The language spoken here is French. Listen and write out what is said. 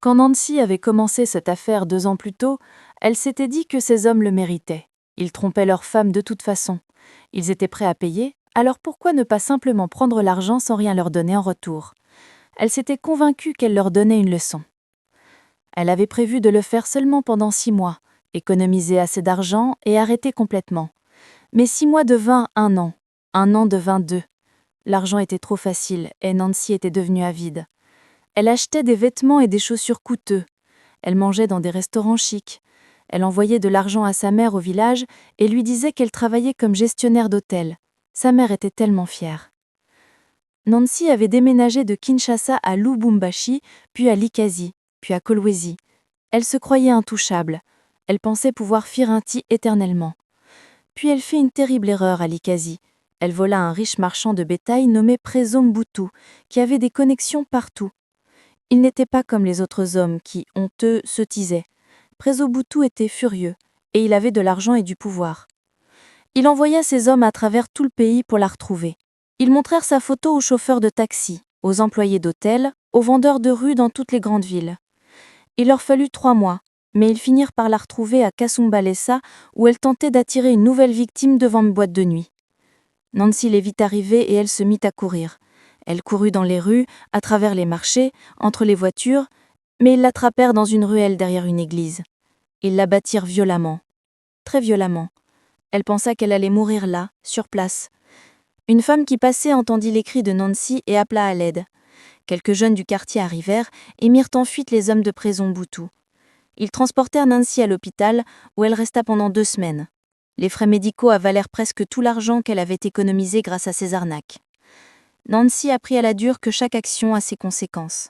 Quand Nancy avait commencé cette affaire 2 ans plus tôt, elle s'était dit que ces hommes le méritaient. Ils trompaient leurs femmes de toute façon. Ils étaient prêts à payer, alors pourquoi ne pas simplement prendre l'argent sans rien leur donner en retour? Elle s'était convaincue qu'elle leur donnait une leçon. Elle avait prévu de le faire seulement pendant 6 mois, économiser assez d'argent et arrêter complètement. Mais 6 mois devint 1 an devint 2. L'argent était trop facile et Nancy était devenue avide. Elle achetait des vêtements et des chaussures coûteux. Elle mangeait dans des restaurants chics. Elle envoyait de l'argent à sa mère au village et lui disait qu'elle travaillait comme gestionnaire d'hôtel. Sa mère était tellement fière. Nancy avait déménagé de Kinshasa à Lubumbashi, puis à Likasi, puis à Kolwezi. Elle se croyait intouchable. Elle pensait pouvoir fuir ainsi éternellement. Puis elle fit une terrible erreur à Likasi. Elle vola un riche marchand de bétail nommé Prezo Mbutu, qui avait des connexions partout. Il n'était pas comme les autres hommes qui, honteux, se taisaient. Prezo Mbutu était furieux, et il avait de l'argent et du pouvoir. Il envoya ses hommes à travers tout le pays pour la retrouver. Ils montrèrent sa photo aux chauffeurs de taxi, aux employés d'hôtels, aux vendeurs de rue dans toutes les grandes villes. Il leur fallut 3 mois, mais ils finirent par la retrouver à Kasumbalesa, où elle tentait d'attirer une nouvelle victime devant une boîte de nuit. Nancy les vit arriver et elle se mit à courir. Elle courut dans les rues, à travers les marchés, entre les voitures, mais ils l'attrapèrent dans une ruelle derrière une église. Ils la battirent violemment, très violemment. Elle pensa qu'elle allait mourir là, sur place. Une femme qui passait entendit les cris de Nancy et appela à l'aide. Quelques jeunes du quartier arrivèrent et mirent en fuite les hommes de Prezo Mbutu. Ils transportèrent Nancy à l'hôpital, où elle resta pendant 2 semaines. Les frais médicaux avalèrent presque tout l'argent qu'elle avait économisé grâce à ces arnaques. Nancy apprit à la dure que chaque action a ses conséquences.